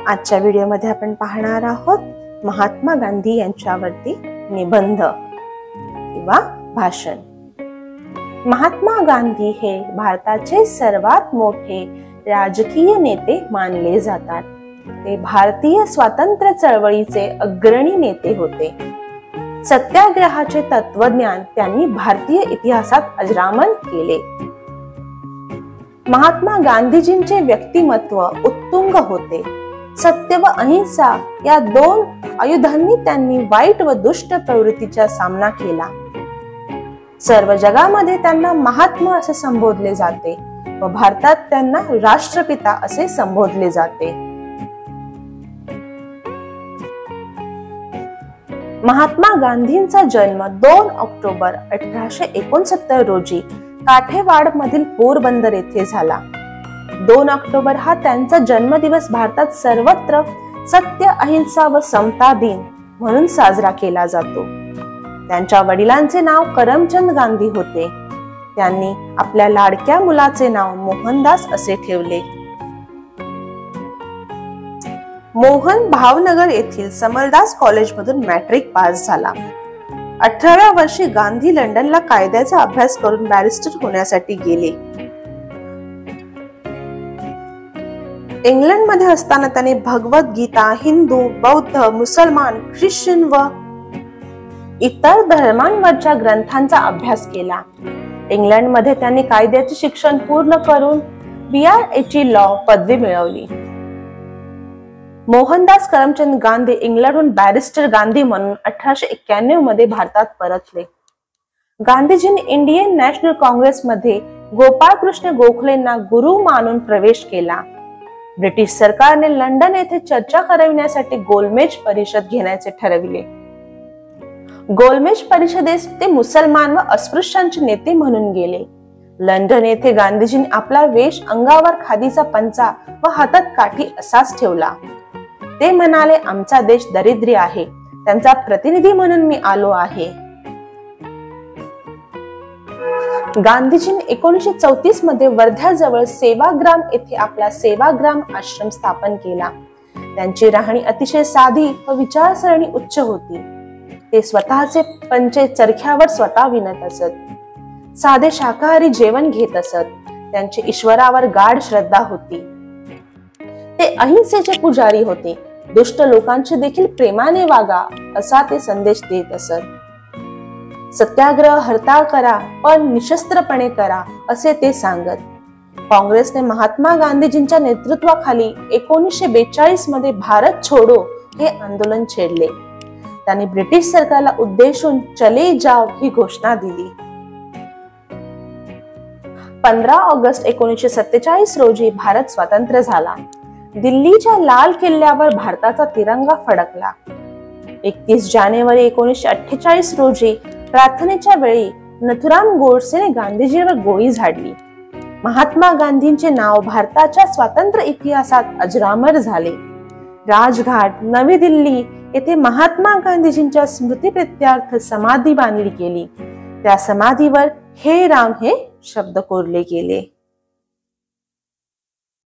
आजच्या व्हिडिओमध्ये आपण पाहणार आहोत महात्मा गांधी यांच्यावरती निबंध किंवा भाषण। महात्मा गांधी हे भारताचे सर्वात मोठे राजकीय नेते मानले जातात। ते भारतीय स्वातंत्र्य चळवळीचे अग्रणी नेते होते। सत्याग्रहाचे तत्वज्ञान त्यांनी भारतीय इतिहासात अजरामर केले। महात्मा गांधीजींचे व्यक्तिमत्व उत्तुंग होते। सत्य व अहिंसा या दोन आयुधांनी त्यांनी वाईट व दुष्ट प्रवृत्तीचा सामना केला। सर्व जगामध्ये त्यांना महात्मा असे संबोधले जाते व भारतात त्यांना राष्ट्रपिता असे संबोधले जाते। महात्मा गांधींचा जन्म 2 ऑक्टोबर 1869 रोजी काठेवाड मधील पोरबंदर येथे झाला। 2 ऑक्टोबर हा त्यांचा जन्मदिवस भारतात सर्वत्र सत्य, अहिंसा व समता दिन म्हणून साजरा केला जातो। त्यांच्या वडिलांचे नाव करमचंद गांधी होते। त्यांनी आपल्या लाडक्या मुलाचे नाव मोहनदास असे ठेवले। मोहन भावनगर येथील समरदास कॉलेजमधून मॅट्रिक पास झाला। 18व्या वर्षी गांधी लंडनला कायद्याचा अभ्यास करून बॅरिस्टर होण्यासाठी गेले। इंग्लंडमध्ये असताना त्यांनी भगवद्गीता, हिंदू, बौद्ध, मुसलमान, ख्रिश्चन व इतर धर्मांवरच्या ग्रंथांचा अभ्यास केला। इंग्लंडमध्ये त्यांनी कायद्याचे शिक्षण पूर्ण करून BA लॉ पदवी मिळवली। मोहनदास करमचंद गांधी इंग्लंडहून बॅरिस्टर गांधी म्हणून 1891 मध्ये भारतात परतले। गांधीजींनी इंडियन नॅशनल काँग्रेसमध्ये गोपाळकृष्ण गोखलेंना गुरु मानून प्रवेश केला। ब्रिटिश सरकारने लंडन येथे चर्चा करविण्यासाठी गोलमेज परिषद घेण्याचे ठरविले। गोलमेज परिषदेस ते मुसलमान व अस्पृश्यांचे नेते म्हणून गेले। लंडन येथे गांधीजींनी आपला वेश, अंगावर खादीचा पंचा व हातात काठी असाच ठेवला। ते म्हणाले, आमचा देश दरिद्री आहे, त्यांचा प्रतिनिधी म्हणून मी आलो आहे। गांधीजींनी 1934 मध्ये वर्ध्याजवळ सेवाग्राम येथे आपला सेवाग्राम आश्रम स्थापन केला। त्यांची राहणी अतिशय साधी व विचारसरणी उच्च होती। ते स्वतःचे पंचे चरख्यावर स्वतः विणत असत। साधे शाकाहारी जेवण घेत असत। त्यांची ईश्वरावर गाढ श्रद्धा होती। ते अहिंसेचे पुजारी होते। दुष्ट लोकांशी देखील प्रेमाने वागा असा ते संदेश देत असत। सत्याग्रह हरताळ करा, पण निशस्त्रपणे करा असे ते सांगत। काँग्रेसने महात्मा गांधीजींच्या नेतृत्वाखाली 1942 मध्ये भारत छोडो हे आंदोलन छेडले। त्यांनी ब्रिटिश सरकारला उद्देशून चले जाव ही घोषणा दिली। 15 ऑगस्ट 1947 रोजी भारत स्वतंत्र झाला। दिल्लीच्या लाल किल्ल्यावर भारताचा तिरंगा फडकला। 31 जानेवारी 1948 रोजी प्रार्थनेच्या वेळी नथुराम गोडसेने गांधीजींवर गोळी झाडली। महात्मा गांधींचे नाव भारताच्या स्वातंत्र्य इतिहासात अजरामर झाले। राजघाट, नवी दिल्ली येथे महात्मा गांधीजींच्या स्मृतिप्रित्यर्थ समाधी बांधली गेली। त्या समाधीवर हे राम हे शब्द कोरले गेले।